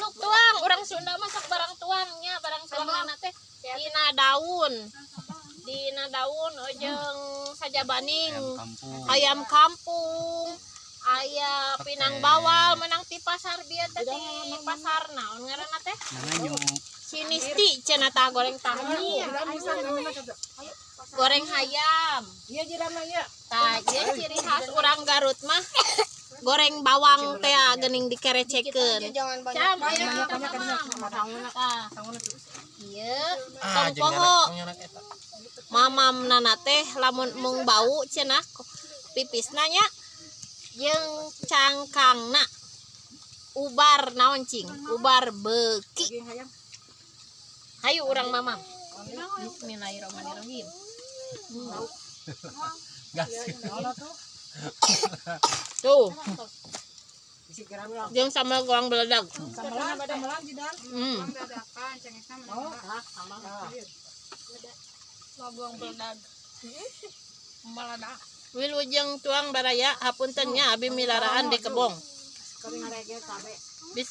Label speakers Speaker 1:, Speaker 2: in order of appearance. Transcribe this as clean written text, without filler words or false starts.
Speaker 1: Sok tuang, orang Sunda masak barang tuangnya, barang tuang teh dina daun. Dina daun jeung sajabaning. Ayam kampung. Aya pinang bawal menang ti pasar bieu teh di pasar naon ngaranna teh? Sinisti cenah tah goreng tahu. Goreng hayam.
Speaker 2: Iya jirana ya.
Speaker 1: Tah ieu ciri khas urang Garut mah. Goreng bawang teh geuning dikerecekeun. Cam aya tah. Ieu tong poho. Mamamna teh lamun mung bau cenah pipisna nya jeung cangkangna ubar naon cing? Ubar beuki. Hayu urang mamam. Bismillahirrahmanirrahim. Tuh. Jeung sambal goang beledag.
Speaker 2: Sambalna bada melang jidan.
Speaker 3: Dadakan cengesna mah.
Speaker 2: Oh, sama.
Speaker 3: Goang beledag. Malada.
Speaker 1: Wilujeng tuang baraya hapunten nya abi milaraan di kebong.
Speaker 2: Kering rege cabe.
Speaker 1: Bis